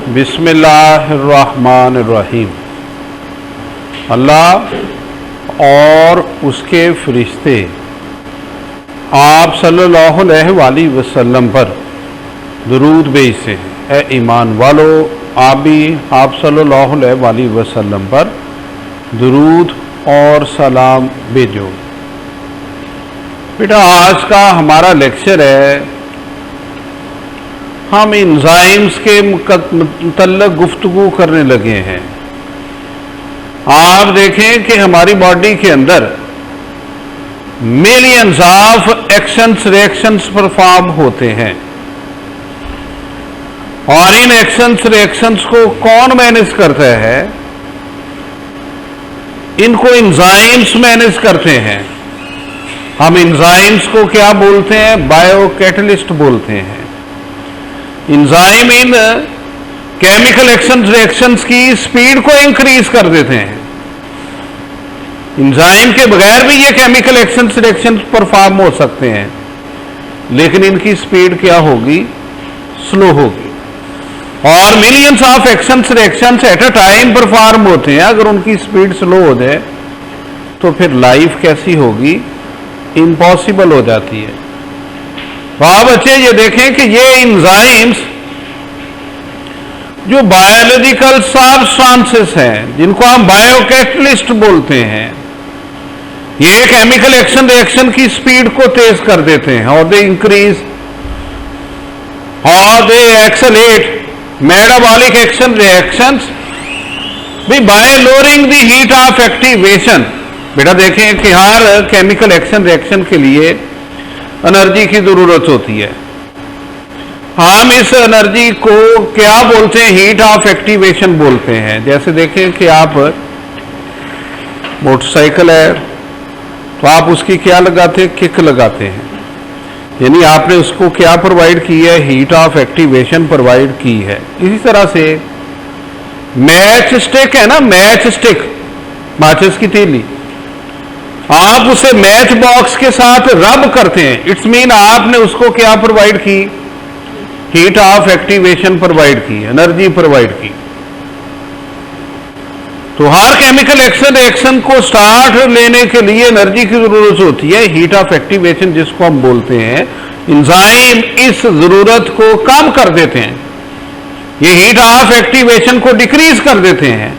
बिस्मिल्लाहिर्रहमानिर्रहीम। अल्लाह और उसके फरिश्ते आप सल्लल्लाहु अलैहि वसल्लम पर दुरूद भेजते हैं। ए ईमान वालो, आप भी आप सल्लल्लाहु अलैहि वसल्लम पर दुरूद और सलाम भेजो। बेटा, आज का हमारा लेक्चर है, हम एंजाइम्स के मुतल्लिक़ गुफ्तगू करने लगे हैं। आप देखें कि हमारी बॉडी के अंदर millions of actions reactions perform होते हैं और इन एक्शंस रिएक्शंस को कौन मैनेज करता है? इनको एंजाइम्स मैनेज करते हैं। हम एंजाइम्स को क्या बोलते हैं? बायो कैटलिस्ट बोलते हैं। एंजाइम इन केमिकल एक्शन रिएक्शंस की स्पीड को इंक्रीज कर देते हैं। एंजाइम के बगैर भी ये केमिकल एक्शन रिएक्शंस परफॉर्म हो सकते हैं, लेकिन इनकी स्पीड क्या होगी? स्लो होगी। और millions of action reactions at a time perform होते हैं। अगर उनकी स्पीड स्लो हो जाए तो फिर लाइफ कैसी होगी? इम्पॉसिबल हो जाती है। तो आप बच्चे ये देखें कि ये एंजाइम्स जो बायोलॉजिकल सब्सटेंसेस हैं, जिनको हम बायोकैटलिस्ट बोलते हैं, ये केमिकल एक्शन रिएक्शन की स्पीड को तेज कर देते हैं और दे इंक्रीज और they accelerate metabolic action reactions by lowering the heat of activation. बेटा देखें कि हर केमिकल एक्शन रिएक्शन के लिए एनर्जी की जरूरत होती है। हम इस एनर्जी को क्या बोलते हैं? हीट ऑफ एक्टिवेशन बोलते हैं। जैसे देखें कि आप मोटरसाइकिल है तो आप उसकी क्या लगाते हैं? किक लगाते हैं, यानी आपने उसको क्या प्रोवाइड की है? हीट ऑफ एक्टिवेशन प्रोवाइड की है। इसी तरह से मैच स्टिक है ना, मैच स्टिक, माचिस की तीली, आप उसे मैच बॉक्स के साथ रब करते हैं। इट्स मीन आपने उसको क्या प्रोवाइड की? हीट ऑफ एक्टिवेशन प्रोवाइड की, एनर्जी प्रोवाइड की। तो हर केमिकल एक्शन रिएक्शन को स्टार्ट लेने के लिए एनर्जी की जरूरत होती है, हीट ऑफ एक्टिवेशन जिसको हम बोलते हैं। एंजाइम इस जरूरत को कम कर देते हैं, ये हीट ऑफ एक्टिवेशन को डिक्रीज कर देते हैं।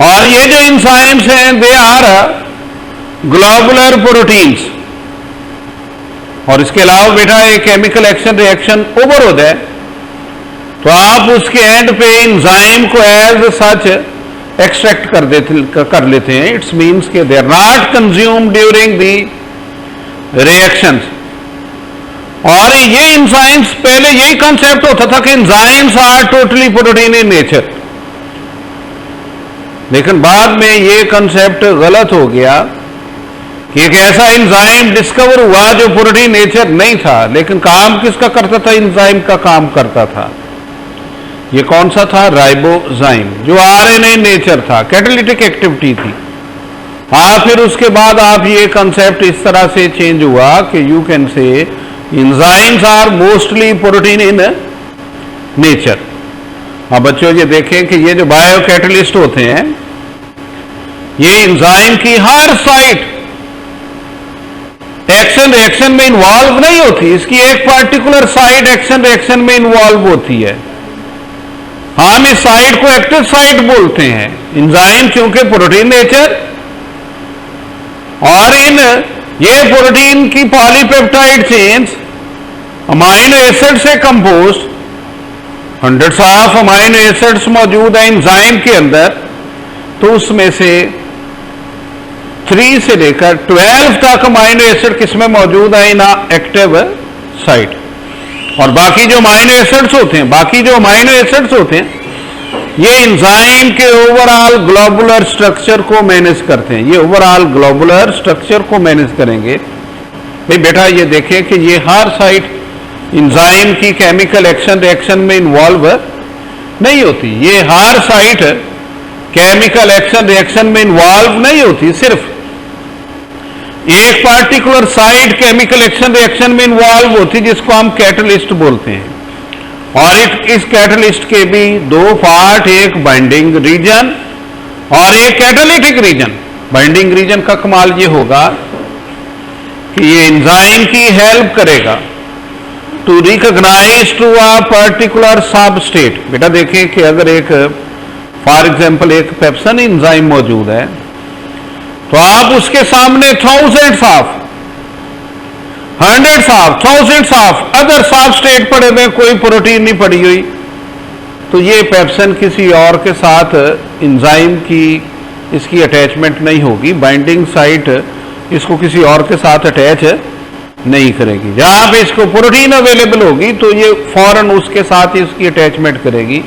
और ये जो एंजाइम्स हैं दे आर ग्लोबुलर प्रोटीन्स। और इसके अलावा बेटा एक केमिकल एक्शन रिएक्शन ओवर हो जाए तो आप उसके एंड पे एंजाइम को एज सच एक्सट्रैक्ट कर लेते हैं। इट्स मीन्स के they are not consume during the reactions. और ये एंजाइम्स, पहले यही कंसेप्ट होता था कि enzymes are totally protein in nature, लेकिन बाद में ये कंसेप्ट गलत हो गया कि एक ऐसा एंजाइम डिस्कवर हुआ जो प्रोटीन नेचर नहीं था, लेकिन काम किसका करता था? एंजाइम का काम करता था। ये कौन सा था? राइबोजाइम, जो आरएनए नेचर था, कैटालिटिक एक्टिविटी थी। हाँ, फिर उसके बाद आप ये कंसेप्ट इस तरह से चेंज हुआ कि you can say enzymes are mostly protein in nature. अब बच्चों ये देखें कि ये जो बायोकैटलिस्ट होते हैं, ये एंजाइम की हर साइट एक्शन रिएक्शन में इन्वॉल्व नहीं होती, इसकी एक पार्टिकुलर साइट एक्शन रिएक्शन में इन्वॉल्व होती है। हम इस साइट को एक्टिव साइट बोलते हैं। एंजाइम क्योंकि प्रोटीन नेचर और इन ये प्रोटीन की पॉलीपेप्टाइड चेन्स अमाइनो एसिड से composed, hundreds of amino acids मौजूद है एंजाइम के अंदर। तो उसमें से 3 से लेकर 12 तक अमाइनो एसिड किसमें मौजूद है? इन एक्टिव साइट। और बाकी जो अमाइनो एसिड्स होते हैं, ये एंजाइम के ओवरऑल ग्लोबुलर स्ट्रक्चर को मैनेज करते हैं। ये ओवरऑल ग्लोबुलर स्ट्रक्चर को मैनेज करेंगे। भाई बेटा ये देखें कि ये हर साइट एंजाइम की केमिकल एक्शन रिएक्शन में इन्वॉल्व नहीं होती। ये हर साइट केमिकल एक्शन रिएक्शन में इन्वॉल्व नहीं होती, सिर्फ एक particular site chemical action reaction में इन्वॉल्व होती, जिसको हम कैटलिस्ट बोलते हैं। और इस कैटलिस्ट के भी दो पार्ट, एक बाइंडिंग रीजन और एक कैटालिटिक रीजन। बाइंडिंग रीजन का कमाल ये होगा कि ये एंजाइम की हेल्प करेगा to recognise to a particular substrate. बेटा देखें कि अगर एक फॉर एग्जांपल एक पेप्सन एंजाइम मौजूद है तो आप उसके सामने thousands of, hundreds of, thousands of other substrate पड़े हुए, कोई प्रोटीन नहीं पड़ी हुई, तो ये पेप्सन किसी और के साथ एंजाइम की इसकी अटैचमेंट नहीं होगी, बाइंडिंग साइट इसको किसी और के साथ अटैच नहीं करेगी। जहां पे इसको प्रोटीन अवेलेबल होगी तो ये फौरन उसके साथ इसकी अटैचमेंट करेगी।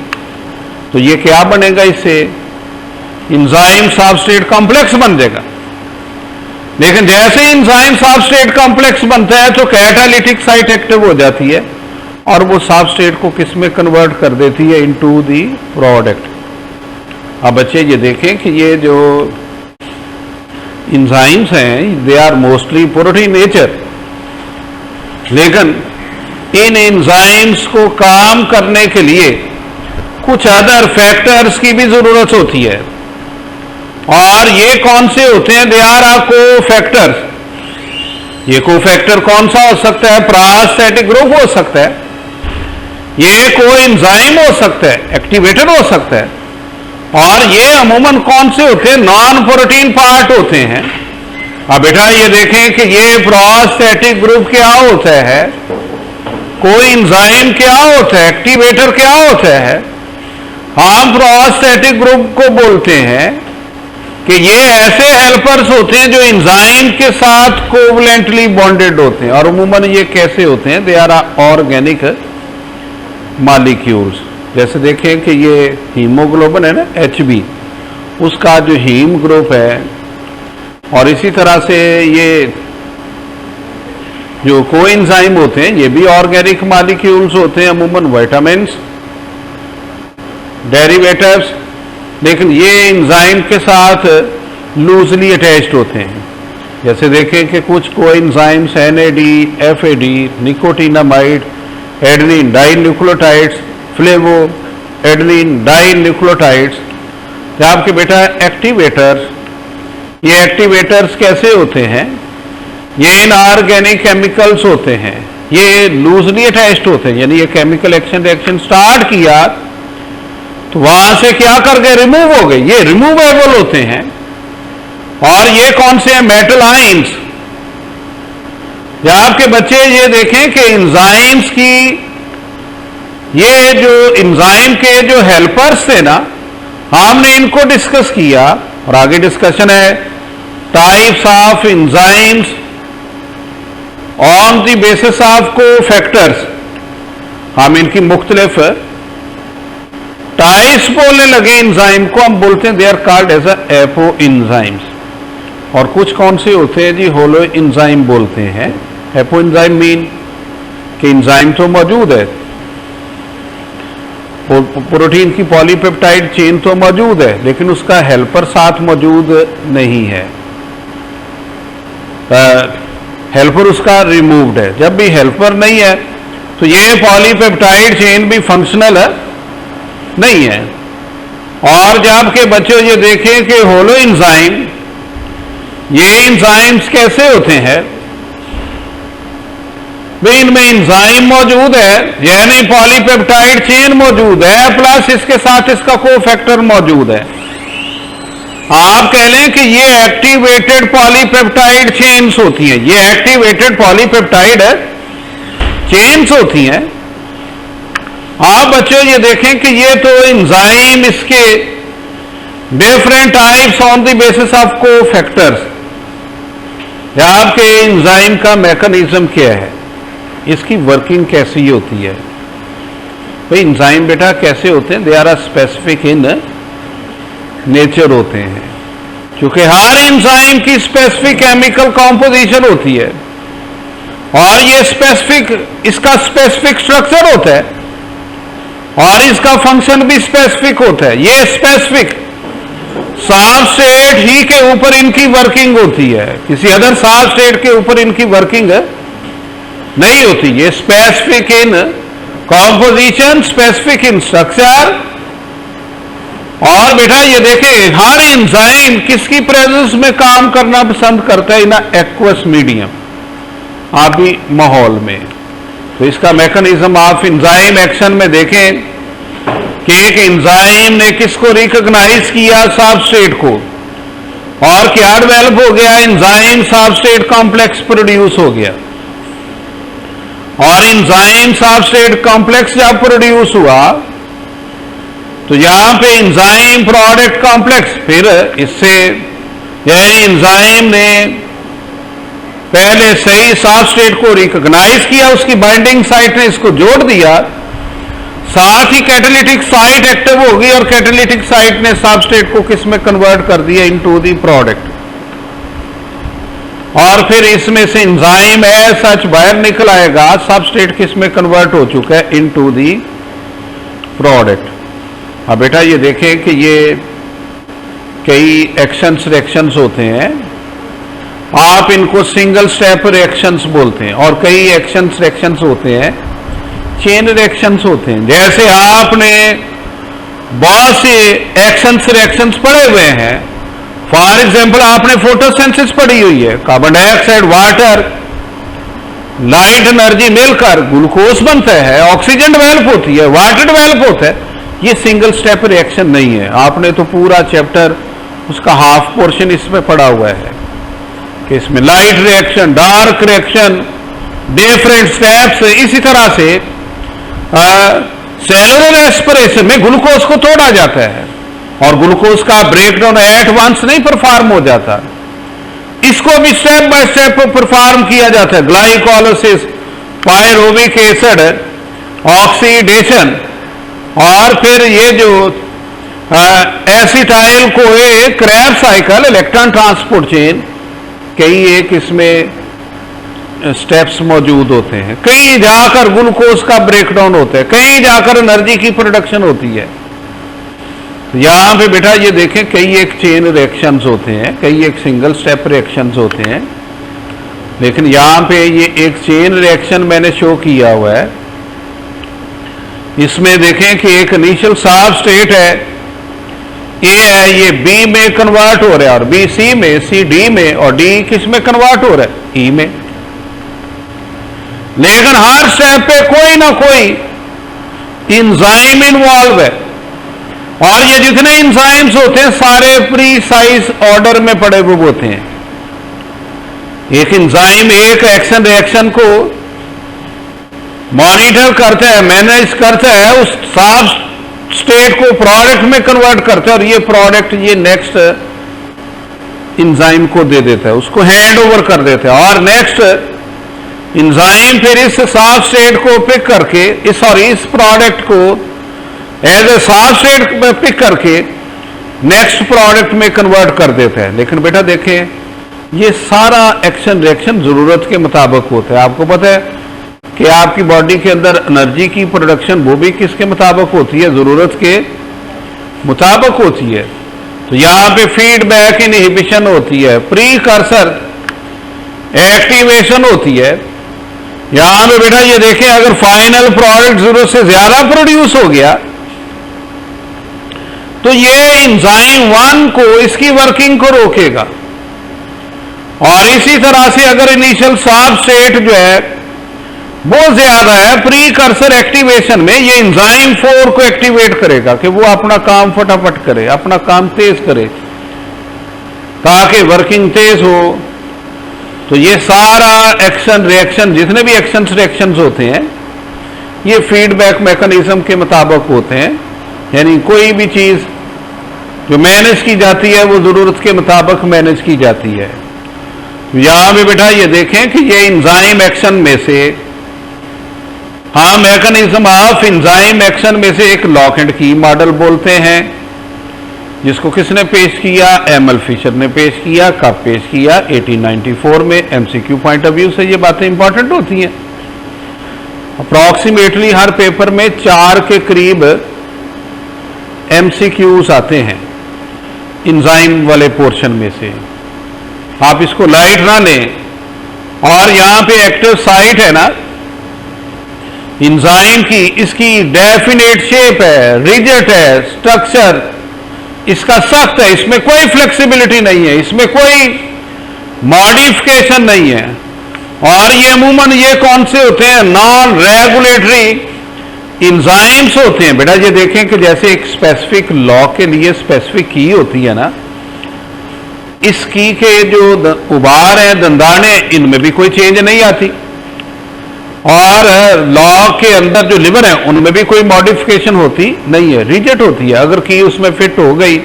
तो ये क्या बनेगा, इससे एंजाइम सबस्ट्रेट कॉम्प्लेक्स बन जाएगा। लेकिन जैसे एंजाइम सबस्ट्रेट कॉम्प्लेक्स बनता है तो कैटालिटिक साइट एक्टिव हो जाती है और वो सबस्ट्रेट को किस में कन्वर्ट कर देती है, इनटू दी प्रोडक्ट। अब बच्चे ये देखें कि ये जो एंजाइम्स हैं they are mostly protein nature, लेकिन इन एंजाइम्स को काम करने के लिए कुछ अदर फैक्टर्स की भी जरूरत होती है। और ये कौन से होते हैं, दे आर आ कोफैक्टर्स। ये कोफैक्टर कौन सा हो सकता है, प्रोस्टैटिक ग्रुप हो सकता है, ये कोएंजाइम हो सकता है, एक्टिवेटर हो सकता है, और ये अमूमन कौन से होते हैं, नॉन प्रोटीन पार्ट होते हैं। अब बेटा ये देखें कि ये प्रोस्टैटिक ग्रुप क्या होता है, कोएंजाइम क्या होता है, एक्टिवेटर क्या होता है। हम प्रोस्टैटिक ग्रुप को बोलते हैं कि ये ऐसे हेल्पर्स होते हैं जो एंजाइम के साथ कोवलेंटली बॉन्डेड होते हैं। और अमूमन ये कैसे होते हैं, दे आर ऑर्गेनिक मॉलिक्यूल्स। जैसे देखें कि ये हीमोग्लोबिन है ना, HB, उसका जो हीम ग्रुप है, और इसी तरह से ये जो कोएंजाइम होते हैं ये भी ऑर्गेनिक मॉलिक्यूल्स होते हैं, अमूमन विटामिन्स, डेरिवेटिव्स, लेकिन ये एंजाइम के साथ लूजली अटैच्ड होते हैं। जैसे देखें कि कुछ coenzymes NAD, FAD, nicotinamide, adenine dinucleotides, flavin adenine dinucleotides. आपके बेटा एक्टिवेटर्स, ये एक्टिवेटर्स कैसे होते हैं, ये इनऑर्गेनिक केमिकल्स होते हैं, ये लूजली अटैच्ड होते हैं, यानी ये केमिकल एक्शन रिएक्शन स्टार्ट किया तो वहां से क्या कर गए, रिमूव हो गए, ये रिमूवेबल होते हैं। और ये कौन से हैं, मेटल आयंस। या आपके बच्चे ये देखें कि एंजाइम्स की, ये जो एंजाइम के जो हेल्पर्स थे ना, हमने इनको डिस्कस किया और आगे डिस्कशन है types of enzymes on the basis of cofactors. हम इनकी मुख्तलिफ टाइप्स बोलने लगे एंजाइम को, हम बोलते हैं they are called as apoenzymes. और कुछ कौन से होते हैं जी, होलो एंजाइम बोलते हैं। एपो एंजाइम मीन कि एंजाइम तो मौजूद है, प्रोटीन की पॉलीपेप्टाइड चेन तो मौजूद है, लेकिन उसका हेल्पर साथ मौजूद नहीं है, हेल्पर उसका रिमूव्ड है। जब भी हेल्पर नहीं है तो ये पॉलीपेप्टाइड चेन भी फंक्शनल नहीं है। और जब के बच्चों ये देखें कि होलो एंजाइम, ये एंजाइम्स कैसे होते हैं, भाई इनमें एंजाइम मौजूद है, यानी पॉलीपेप्टाइड चेन मौजूद है, प्लस इसके साथ इसका कोफैक्टर मौजूद है। आप कह लें कि ये एक्टिवेटेड पॉलीपेप्टाइड चेन्स होती हैं, ये एक्टिवेटेड पॉलीपेप्टाइड चेन्स होती हैं। आप बच्चों ये देखें कि ये तो एंजाइम इसके different types on the basis of cofactors. आपके एंजाइम का मैकेनिज्म क्या है, इसकी वर्किंग कैसी होती है। भाई एंजाइम बेटा कैसे होते हैं, they are specific in nature होते हैं, क्योंकि हर एंजाइम की स्पेसिफिक केमिकल कॉम्पोजिशन होती है और ये स्पेसिफिक, इसका स्पेसिफिक स्ट्रक्चर होता है और इसका फंक्शन भी स्पेसिफिक होता है। ये स्पेसिफिक सबस्ट्रेट ही के ऊपर इनकी वर्किंग होती है, किसी अदर सबस्ट्रेट के ऊपर इनकी वर्किंग नहीं होती। ये specific in composition, specific in structure. और बेटा ये देखें, हर एंजाइम किसकी प्रेजेंस में काम करना पसंद करता है? इन एक्वस मीडियम, आबी माहौल में। तो इसका मैकेनिज्म आप एंजाइम एक्शन में देखें कि एक एंजाइम ने किसको रिकॉग्नाइज किया? सबस्ट्रेट को, और क्या डेवलप हो गया? एंजाइम सबस्ट्रेट कॉम्प्लेक्स प्रोड्यूस हो गया। और एंजाइम सबस्ट्रेट कॉम्प्लेक्स जब प्रोड्यूस हुआ तो यहां पे एंजाइम प्रोडक्ट कॉम्प्लेक्स, फिर इससे यानी एंजाइम ने पहले सही सबस्ट्रेट को रिकॉग्नाइज किया, उसकी बाइंडिंग साइट ने इसको जोड़ दिया, साथ ही कैटालिटिक साइट एक्टिव होगी और कैटालिटिक साइट ने सबस्ट्रेट को किस में कन्वर्ट कर दिया? Into the product. और फिर इसमें से एंजाइम सच बाहर निकल आएगा, सबस्ट्रेट किस में कन्वर्ट हो चुका है? Into the product. अब बेटा ये देखें कि ये कई एक्शंस रिएक्शंस होते हैं, आप इनको सिंगल स्टेप रिएक्शंस बोलते हैं, और कई एक्शंस रिएक्शंस होते हैं चेन रिएक्शंस होते हैं। जैसे आपने बहुत से एक्शंस रिएक्शंस पढ़े हुए हैं, फॉर एग्जांपल आपने फोटोसिंथेसिस पढ़ी हुई है, carbon dioxide, water, light energy मिलकर ग्लूकोज बनता है, ऑक्सीजन डेवलप होती है, वाटर डेवलप होता है। ये सिंगल स्टेप रिएक्शन नहीं है। आपने तो पूरा चैप्टर उसका हाफ पोर्शन इसमें पढ़ा हुआ है कि इसमें light reaction, dark reaction, different steps. इसी तरह से सेलुलर एस्पिरेशन में ग्लूकोज को तोड़ा जाता है और ग्लूकोज का ब्रेकडाउन एट वंस नहीं परफॉर्म हो जाता, इसको भी स्टेप बाय स्टेप परफॉर्म किया जाता है। ग्लाइकोलाइसिस, पायरुविक एसिड, ऑक्सीडेशन, और फिर ये जो acetyl CoA, Krebs cycle, electron transport chain, कई एक इसमें स्टेप्स मौजूद होते हैं। कहीं जाकर ग्लूकोज का ब्रेकडाउन होता है, कहीं जाकर एनर्जी की प्रोडक्शन होती है। तो यहां पे बेटा ये देखें, कई एक चेन रिएक्शंस होते हैं, कई एक सिंगल स्टेप रिएक्शंस होते हैं, लेकिन यहां पे ये एक चेन रिएक्शन मैंने शो किया हुआ है। इसमें देखें कि एक इनिशियल सबस्ट्रेट है, ए है, ये बी में कन्वर्ट हो रहा है, और बी सी में, सी डी में, और डी किस में कन्वर्ट हो रहा है? ई में। लेकिन हर स्टेप पे कोई ना कोई एंजाइम इन्वॉल्व है, और ये जितने एंजाइम्स होते हैं सारे प्रीसाइज ऑर्डर में पड़े हुए होते हैं। एक एंजाइम एक एक्शन रिएक्शन को मॉनिटर करता है, मैनेज करता है, उस सब स्टेट को प्रोडक्ट में कन्वर्ट करता है, और ये प्रोडक्ट ये नेक्स्ट एंजाइम को दे देता है, उसको हैंड ओवर कर देता है, और नेक्स्ट एंजाइम फिर इस सबस्ट्रेट को पिक करके इस प्रोडक्ट को एज ए सबस्ट्रेट पिक करके नेक्स्ट प्रोडक्ट में कन्वर्ट कर देता है। लेकिन बेटा देखें, ये सारा एक्शन रिएक्शन जरूरत के मुताबिक होता है। आपको पता है कि आपकी बॉडी के अंदर एनर्जी की प्रोडक्शन वो भी किसके मुताबिक होती है? जरूरत के मुताबिक होती है। तो यहां पे फीडबैक इनहिबिशन होती है, प्रीकर्सर एक्टिवेशन होती है। यहां पे बेटा ये देखें, अगर फाइनल प्रोडक्ट जरूरत से ज्यादा प्रोड्यूस हो गया तो ये एंजाइम 1 को इसकी वर्किंग को रोकेगा, और इसी तरह से अगर इनिशियल सबस्ट्रेट जो है बहुत ज्यादा है, प्रीकर्सर एक्टिवेशन में ये एंजाइम 4 को एक्टिवेट करेगा कि वो अपना काम फटाफट करे, अपना काम तेज करे, ताकि वर्किंग तेज हो। तो ये सारा एक्शन रिएक्शन, जितने भी एक्शन रिएक्शंस होते हैं, ये फीडबैक मैकेनिज्म के मुताबिक होते हैं। यानी कोई भी चीज जो मैनेज की जाती है वो जरूरत के मुताबिक मैनेज की जाती है। यहां भी बेटा ये देखें कि ये एंजाइम एक्शन में से, हाँ, मैकेनिज्म ऑफ एंजाइम एक्शन में से एक लॉक एंड की मॉडल बोलते हैं, जिसको किसने पेश किया? एमएल फिशर ने पेश किया। कब पेश किया? 1894 में। एमसीक्यू पॉइंट ऑफ व्यू से ये बातें इंपॉर्टेंट होती हैं। अप्रॉक्सीमेटली हर पेपर में 4 के करीब एमसीक्यूज आते हैं एंजाइम वाले पोर्शन में से। आप इसको लाइट ना लें। और यहां पे एक्टिव साइट है ना, इंजाइम की इसकी डेफिनेट शेप है, रिजिड है, स्ट्रक्चर इसका सख्त है, इसमें कोई फ्लेक्सिबिलिटी नहीं है, इसमें कोई मॉडिफिकेशन नहीं है। और ये अमूमन ये कौन से होते हैं? नॉन रेगुलेटरी इंजाइम्स होते हैं। बेटा ये देखें कि जैसे एक स्पेसिफिक लॉ के लिए स्पेसिफिक की होती है ना, इस की के जो उभार हैं, दंदाने, इनमें भी कोई चेंज नहीं आती। और लॉ के अंदर जो लिवर है उनमें भी कोई मॉडिफिकेशन होती नहीं है, रिजिड होती है। अगर की उसमें फिट हो गई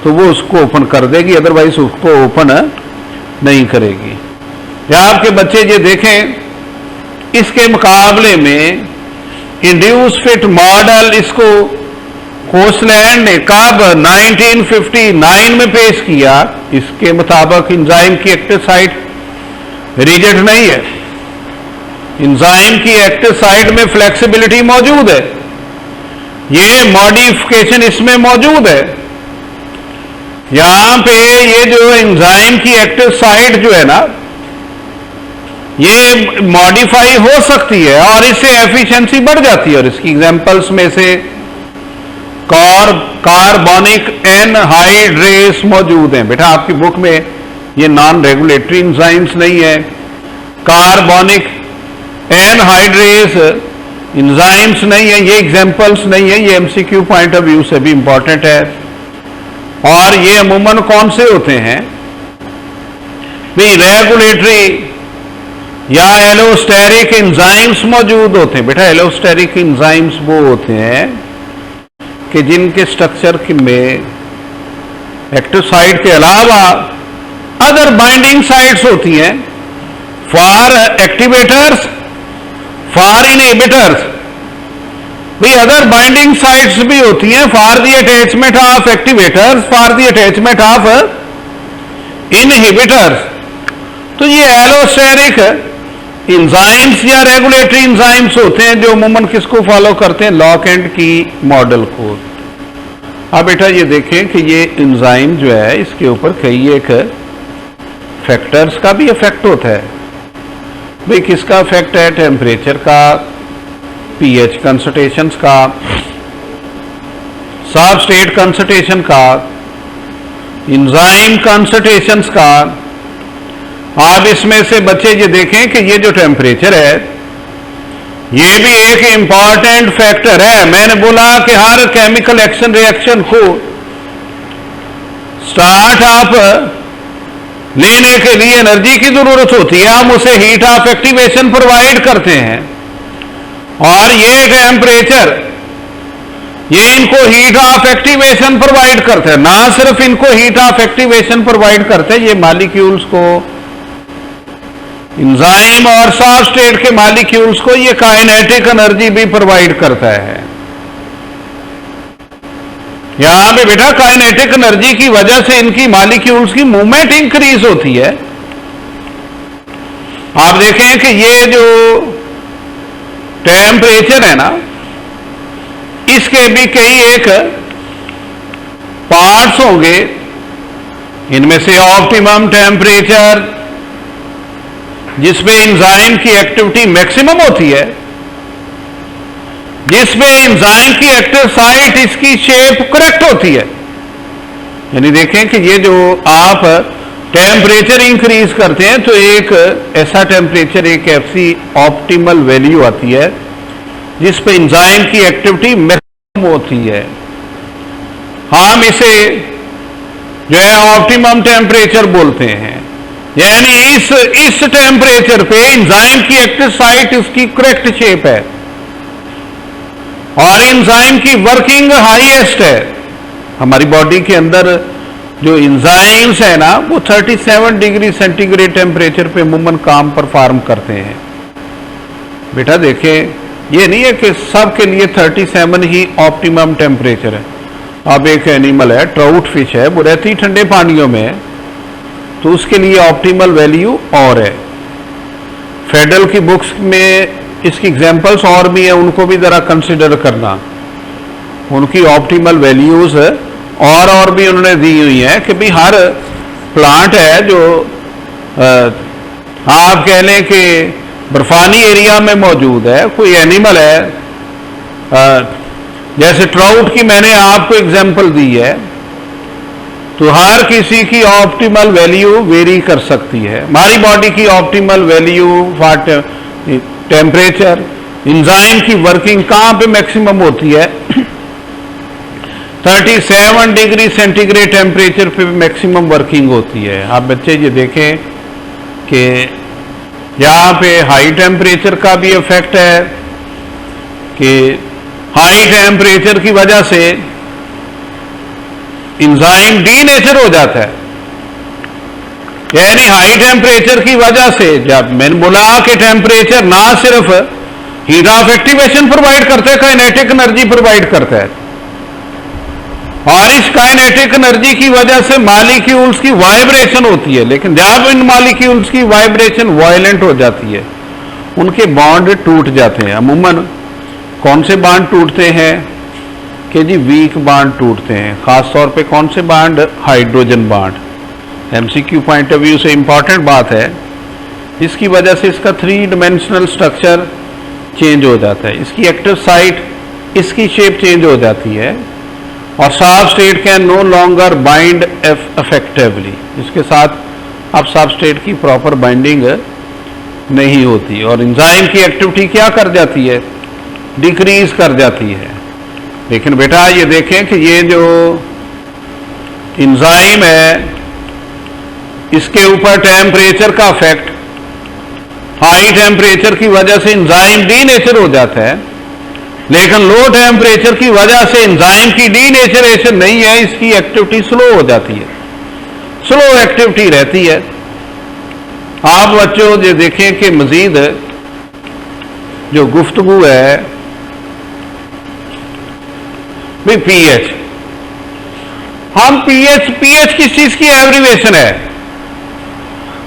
तो वो उसको ओपन कर देगी, अदरवाइज उसको ओपन नहीं करेगी। या आपके बच्चे ये देखें, इसके मुकाबले में इंड्यूस फिट मॉडल इसको कोस्टलैंड ने कब 1959 में पेश किया। इसके मुताबिक इंजाइम की एक्टिव साइट रिजिड नहीं है, इंजाइम की एक्टिव साइट में फ्लेक्सिबिलिटी मौजूद है, ये मॉडिफिकेशन इसमें मौजूद है। यहां पे ये जो इंजाइम की एक्टिव साइट जो है ना, ये मॉडिफाई हो सकती है और इससे एफिशिएंसी बढ़ जाती है। और इसकी एग्जांपल्स में से कार्बोनिक एनहाइड्रेस मौजूद हैं। बेटा आपकी बुक में ये नॉन रेगुलेटरी इंजाइम्स नहीं है, कार्बोनिक एनहाइड्रेस इंजाइम्स नहीं है, ये एग्जांपल्स नहीं है, ये एमसीक्यू पॉइंट ऑफ व्यू से भी इंपॉर्टेंट है। और ये अमूमन कौन से होते हैं भाई? रेगुलेटरी या एलोस्टेरिक इंजाइम्स मौजूद होते हैं। बेटा एलोस्टेरिक इंजाइम्स वो होते हैं कि जिनके स्ट्रक्चर में एक्टिव साइट के अलावा अदर बाइंडिंग साइट्स होती हैं फॉर एक्टिवेटर्स, फॉर इनहिबिटर्स। भाई अदर बाइंडिंग साइट्स भी होती हैं for the attachment of activators, for the attachment of inhibitors. तो ये एलोस्टेरिक इंजाइम्स या रेगुलेटरी इंजाइम्स होते हैं जो अमूमन किसको फॉलो करते हैं? लॉक एंड की मॉडल को। अब बेटा ये देखें कि ये इंजाइम जो है इसके ऊपर कई एक फैक्टर्स का भी इफेक्ट होता है। भाई किसका इफेक्ट है? टेम्परेचर का, पीएच कंसंट्रेशंस का, सबस्ट्रेट कंसंट्रेशन का, इंजाइम कंसंट्रेशंस का। आप इसमें से बच्चे ये देखें कि ये जो टेम्परेचर है ये भी एक इंपॉर्टेंट फैक्टर है। मैंने बोला कि हर केमिकल एक्शन रिएक्शन को स्टार्ट ऑफ लेने के लिए एनर्जी की जरूरत होती है, हम उसे हीट ऑफ एक्टिवेशन प्रोवाइड करते हैं। और ये टेम्परेचर ये इनको हीट ऑफ एक्टिवेशन प्रोवाइड करते हैं। ना सिर्फ इनको हीट ऑफ एक्टिवेशन प्रोवाइड करते हैं, ये मॉलिक्यूल्स को, इंजाइम और सबस्ट्रेट के मॉलिक्यूल्स को ये काइनेटिक एनर्जी भी प्रोवाइड करता है। यहां पे बेटा काइनेटिक एनर्जी की वजह से इनकी मॉलिक्यूल्स की मूवमेंट इंक्रीज होती है। आप देखें कि ये जो टेम्परेचर है ना, इसके भी कई एक पार्ट्स होंगे। इनमें से ऑप्टिमम टेम्परेचर जिसमें एंजाइम की एक्टिविटी मैक्सिमम होती है, जिसमें एंजाइम की एक्टिव साइट इसकी शेप करेक्ट होती है। यानी देखें कि ये जो आप टेम्परेचर इंक्रीज करते हैं तो एक ऐसा टेम्परेचर, एक ऐसी ऑप्टिमल वैल्यू आती है जिस पे एंजाइम की एक्टिविटी मैक्सिमम होती है। हम इसे जो है ऑप्टिमम टेम्परेचर बोलते हैं। यानी इस टेम्परेचर पे एंजाइम की एक्टिव साइट उसकी करेक्ट शेप है और एंजाइम की वर्किंग हाईएस्ट है। हमारी बॉडी के अंदर जो एंजाइम्स है ना, वो 37 डिग्री सेंटीग्रेड टेम्परेचर पे अमूमन काम परफॉर्म करते हैं। बेटा देखें, ये नहीं है कि सब के लिए 37 ही ऑप्टिमम टेम्परेचर है। अब एक एनिमल है, ट्राउट फिश है, वो रहती ठंडे पानियों में, तो उसके लिए ऑप्टिमल वैल्यू और है। फेडरल की बुक्स में इसकी एग्जांपल्स और भी है, उनको भी जरा कंसिडर करना। उनकी ऑप्टिमल वैल्यूज और भी उन्होंने दी हुई है कि भाई हर प्लांट है जो आप कह लें कि बर्फानी एरिया में मौजूद है, कोई एनिमल है, जैसे ट्राउट की मैंने आपको एग्जांपल दी है, तो हर किसी की ऑप्टिमल वैल्यू वेरी कर सकती है। हमारी बॉडी की optimal value for temperature, enzyme की वर्किंग कहाँ पे मैक्सिमम होती है? 37 डिग्री सेंटीग्रेड टेम्परेचर पे मैक्सिमम वर्किंग होती है। आप बच्चे ये देखें कि यहाँ पे हाई टेम्परेचर का भी इफेक्ट है कि हाई टेम्परेचर की वजह से एंजाइम डीनेचर हो जाता है, यानी हाई टेम्परेचर की वजह से, जब मैंने बोला कि टेम्परेचर ना सिर्फ हीट ऑफ एक्टिवेशन प्रोवाइड करता है, काइनेटिक एनर्जी प्रोवाइड करता है, और इस काइनेटिक एनर्जी की वजह से मॉलिक्यूल्स की वाइब्रेशन होती है। लेकिन जब इन मॉलिक्यूल्स की वाइब्रेशन वायलेंट हो जाती है, उनके बॉन्ड टूट जाते हैं। अमूमन कौन से बॉन्ड टूटते हैं कि जी वीक बॉन्ड टूटते हैं, खास तौर पे कौन से bond? Hydrogen bond. MCQ point of view से इंपॉर्टेंट बात है, इसकी वजह से इसका 3 डायमेंशनल स्ट्रक्चर चेंज हो जाता है, इसकी एक्टिव साइट, इसकी शेप चेंज हो जाती है, और substrate can no longer bind effectively. इसके साथ अब सबस्ट्रेट की प्रॉपर बाइंडिंग नहीं होती, और एंजाइम की एक्टिविटी क्या कर जाती है? डिक्रीज कर जाती है। लेकिन बेटा ये देखें कि ये जो एंजाइम है, इसके ऊपर टेम्परेचर का इफेक्ट, हाई टेम्परेचर की वजह से एंजाइम डीनेचर हो जाता है, लेकिन लो टेम्परेचर की वजह से एंजाइम की डीनेचरेशन नहीं है, इसकी एक्टिविटी स्लो हो जाती है, स्लो एक्टिविटी रहती है। आप बच्चों ये देखें कि मजीद जो गुफ्तगू है भाई पीएच, हम पीएच किस चीज की एब्रीवेशन है?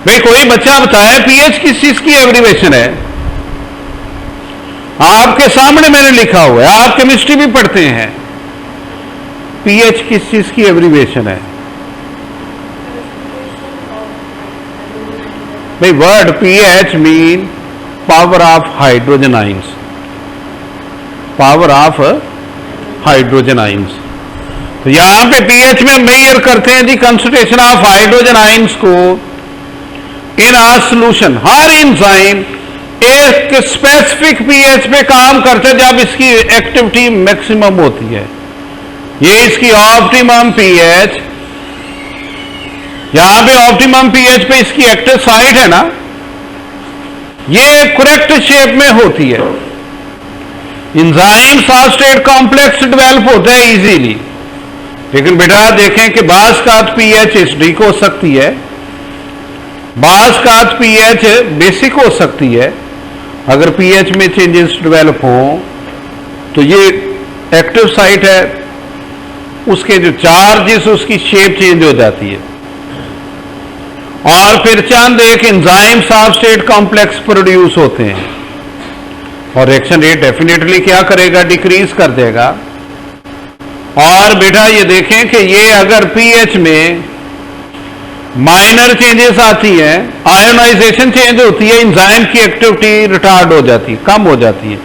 भाई कोई बच्चा बताए पीएच किस चीज की एब्रीवेशन है? आपके सामने मैंने लिखा हुआ है, आप केमिस्ट्री भी पढ़ते हैं, पीएच किस चीज की एब्रीवेशन है? भाई word pH mean power of hydrogen ions, power of hydrogen ions. तो यहां पे पीएच में मेजर करते हैं जी कंसंट्रेशन ऑफ हाइड्रोजन आइंस को इन आ सॉल्यूशन। हर एंजाइम एक स्पेसिफिक पीएच पे काम करते हैं जब इसकी एक्टिविटी मैक्सिमम होती है। ये इसकी ऑप्टिमम पीएच, यहां पे ऑप्टिमम पीएच पे इसकी एक्टिव साइट है ना, ये करेक्ट शेप में होती है। एंजाइम सबस्ट्रेट कॉम्प्लेक्स डेवलप होता है इजीली। लेकिन बेटा देखें कि बास का पीएच एसिडिक हो सकती है, बास का पीएच बेसिक हो सकती है। अगर पीएच में चेंजेस डेवलप हो तो ये एक्टिव साइट है, उसके जो चार्जेस उसकी शेप चेंज हो जाती है, और फिर चंद एक एंजाइम सबस्ट्रेट कॉम्प्लेक्स प्रोड्यूस होते हैं, और रिएक्शन रेट डेफिनेटली क्या करेगा? डिक्रीज कर देगा। और बेटा ये देखें कि ये अगर पीएच में माइनर चेंजेस आती है, आयोनाइजेशन चेंज होती है, एंजाइम की एक्टिविटी रिटार्ड हो जाती है, कम हो जाती है।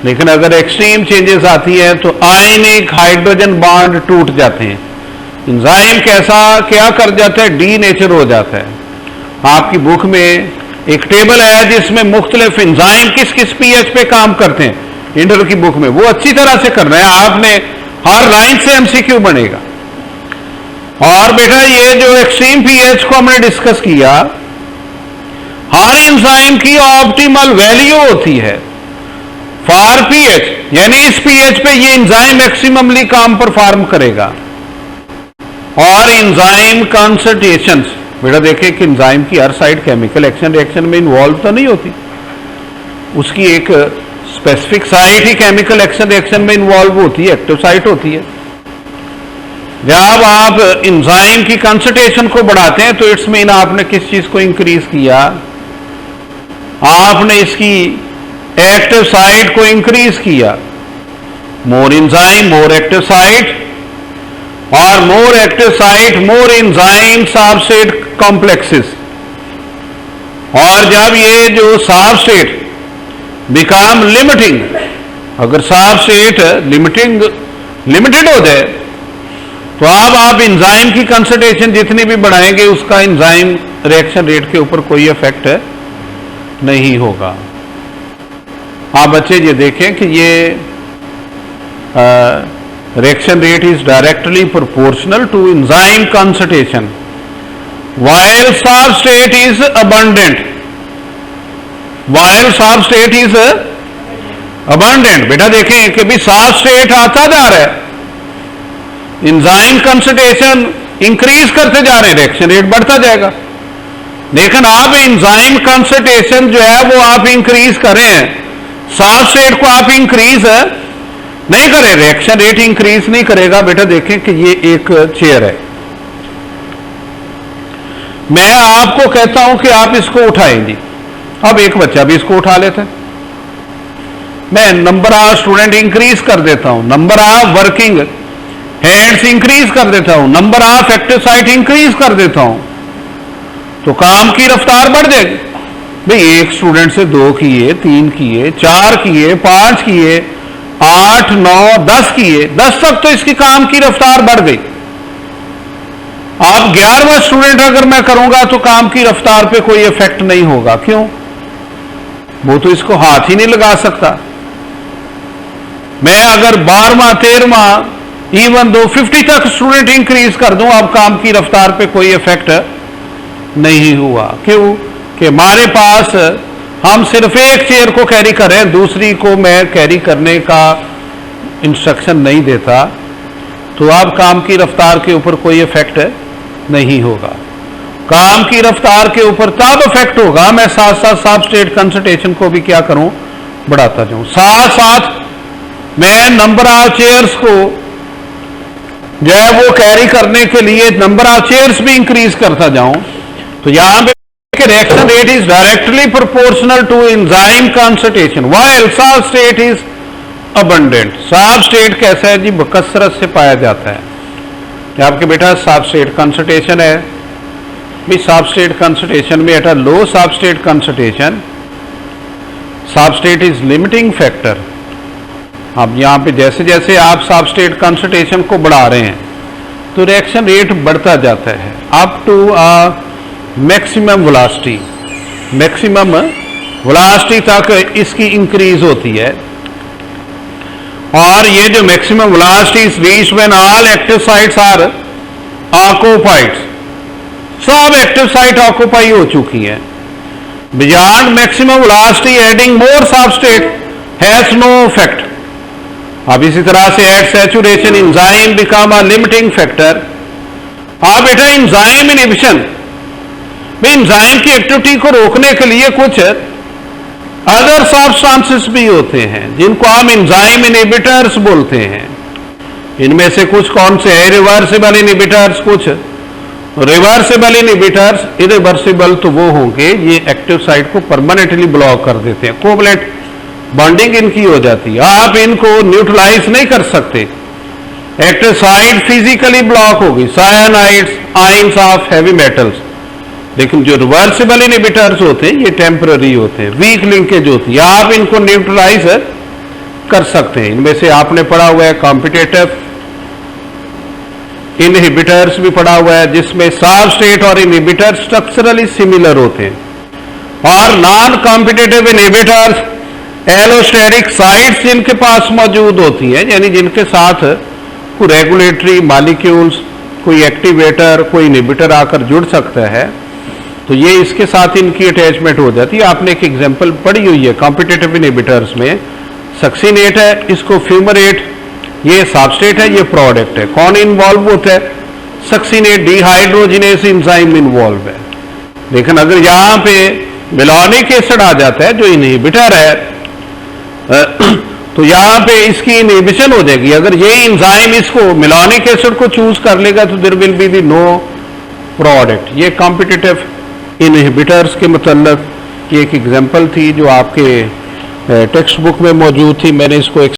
लेकिन अगर एक्सट्रीम चेंजेस आती है तो आयनिक हाइड्रोजन बॉन्ड टूट जाते हैं, एंजाइम कैसा क्या कर जाता है? डीनेचर हो जाता है। आपकी बुक में एक टेबल है जिसमें मुख्तलिफ एंजाइम किस किस पीएच पे काम करते हैं, इंटर की बुक में, वो अच्छी तरह से करना है आपने, हर लाइन से एमसीक्यू बनेगा। और बेटा ये जो एक्सट्रीम पीएच को हमने डिस्कस किया, हर एंजाइम की ऑप्टिमल वैल्यू होती है फॉर पीएच, यानी इस पीएच पे ये एंजाइम मैक्सिममली काम परफॉर्म करेगा। और एंजाइम कंसंट्रेशंस, बेटा देखें कि एंजाइम की हर साइड केमिकल एक्शन रिएक्शन में इन्वॉल्व तो नहीं होती, उसकी एक स्पेसिफिक साइट ही केमिकल एक्शन रिएक्शन में इन्वॉल्व होती है, एक्टिव साइट होती है। जब आप एंजाइम की कंसंट्रेशन को बढ़ाते हैं तो इट्स मीन आपने किस चीज को इंक्रीज किया? आपने इसकी एक्टिव साइट को इंक्रीज किया। मोर एंजाइम मोर एक्टिव साइट, और मोर एक्टिव साइट मोर एंजाइम सबस्ट्रेट कॉम्प्लेक्सेस। और जब ये जो साफ स्टेट बिकम लिमिटिंग, अगर साफ स्टेट लिमिटेड हो जाए तो अब आप इंजाइम की कंसंट्रेशन जितनी भी बढ़ाएंगे उसका इंजाइम रिएक्शन रेट के ऊपर कोई इफेक्ट नहीं होगा। आप बच्चे ये देखें कि ये reaction rate is directly proportional to enzyme concentration while soft state is abundant, while soft state is abundant। बेटा देखें कि भी soft state आता जा रहा है, इंजाइम कंसंट्रेशन इंक्रीज करते जा रहे हैं, रिएक्शन रेट बढ़ता जाएगा। लेकिन आप इंजाइम कंसंट्रेशन जो है वो आप इंक्रीज करें हैं, सॉफ्ट स्टेट को आप इंक्रीज नहीं करें, रिएक्शन रेट इंक्रीज नहीं करेगा। बेटा देखें कि ये एक चेयर है, मैं आपको कहता हूं कि आप इसको उठाएंगे, अब एक बच्चा भी इसको उठा लेता है, मैं नंबर ऑफ स्टूडेंट इंक्रीज कर देता हूं, number of working hands increase कर देता हूं, number of active site increase कर देता हूं, तो काम की रफ्तार बढ़ जाएगी। भाई एक स्टूडेंट से 2 किए, 3 किए, 4 किए, 5 किए, 8, 9, 10 किए, 10 तक तो इसकी काम की रफ्तार बढ़ गई। आप 11वां स्टूडेंट अगर मैं करूंगा तो काम की रफ्तार पे कोई इफेक्ट नहीं होगा। क्यों? वो तो इसको हाथ ही नहीं लगा सकता। मैं अगर 12वां 13वां इवन दो 50 तक स्टूडेंट इंक्रीज कर दूं, अब काम की रफ्तार पे कोई इफेक्ट नहीं हुआ। क्यों? कि हमारे पास हम सिर्फ एक चेयर को कैरी कर रहे हैं, दूसरी को मैं कैरी करने का इंस्ट्रक्शन नहीं देता, तो अब काम की रफ्तार के ऊपर कोई इफेक्ट नहीं होगा। काम की रफ्तार के ऊपर तब इफेक्ट होगा मैं साथ साथ सब स्टेट कंसंट्रेशन को भी क्या करूं, बढ़ाता जाऊं, साथ साथ मैं नंबर ऑफ चेयर्स को जो है वो कैरी करने के लिए नंबर ऑफ चेयर्स भी इंक्रीज करता जाऊं। तो यहां पे reaction rate is directly proportional to enzyme concentration while substrate is abundant. Substrate कैसा है जी? बकसरत से पाया जाता है कि आपके बेटा सॉल्ट स्टेट कंसंट्रेशन है, भी सॉल्ट स्टेट कंसंट्रेशन में at a low salt state concentration, salt state is limiting factor. अब यहां पे जैसे जैसे आप सॉल्ट स्टेट कंसंट्रेशन को बढ़ा रहे हैं तो रिएक्शन रेट बढ़ता जाता है up to maximum velocity, maximum velocity तक इसकी इंक्रीज होती है। और ये जो maximum velocity is reach when all active sites are occupied, सब एक्टिव साइट ऑक्युपाई हो चुकी है। Beyond maximum velocity adding more substrate has no effect. अब इसी तरह से at saturation enzyme become a limiting factor. अब बेटा एंजाइम इनहिबिशन, एंजाइम की एक्टिविटी को रोकने के लिए कुछ अदर सब्सटेंसेस भी होते हैं जिनको हम एंजाइम इनहिबिटर्स बोलते हैं। इनमें से कुछ कौन से हैं? रिवर्सिबल इनहिबिटर्स, कुछ रिवर्सिबल इनहिबिटर्स। इरिवर्सिबल तो वो होंगे ये एक्टिव साइट को परमानेंटली ब्लॉक कर देते हैं, कोवलेंट बॉन्डिंग इनकी हो जाती है, आप इनको न्यूट्रलाइज नहीं कर सकते। एक्टिव साइट फिजिकली ब्लॉक होगी, सायनाइड्स, आयंस ऑफ हैवी मेटल्स। लेकिन जो रिवर्सिबल इनहिबिटर्स होते हैं ये टेम्पररी होते हैं, वीक लिंकेज होती है, आप इनको न्यूट्रलाइज कर सकते हैं। इनमें से आपने पढ़ा हुआ है कॉम्पिटिटिव इनहिबिटर्स भी पढ़ा हुआ है, जिसमें सॉल्ट स्टेट और इनहिबिटर स्ट्रक्चरली सिमिलर होते हैं। और non competitive inhibitors allosteric sites जिनके पास मौजूद होती है, यानी जिनके साथ कोई रेगुलेटरी मॉलिक्यूल्स, कोई एक्टिवेटर, कोई इनहिबिटर आकर जुड़ सकता है, तो ये इसके साथ इनकी अटैचमेंट हो जाती है। आपने एक एग्जांपल पढ़ी हुई है कॉम्पिटिटिव इनहिबिटर्स में, सक्सिनेट है, इसको फ्यूमरेट, ये सबस्ट्रेट है, ये प्रोडक्ट है। कौन इन्वॉल्व होता है? सक्सिनेट, डिहाइड्रोजिनेस एंजाइम इन्वॉल्व है। लेकिन अगर यहां पे मेलानिक एसिड आ जाता है जो इनहिबिटर है तो यहां पे इसकी इनहिबिशन हो जाएगी। अगर ये एंजाइम इसको मेलानिक एसिड को चूज कर लेगा तो there will be the no product. ये कॉम्पिटिटिव इनहिबिटर्स के मतलब ये एक एग्जांपल थी जो आपके टेक्स्ट बुक में मौजूद थी, मैंने इसको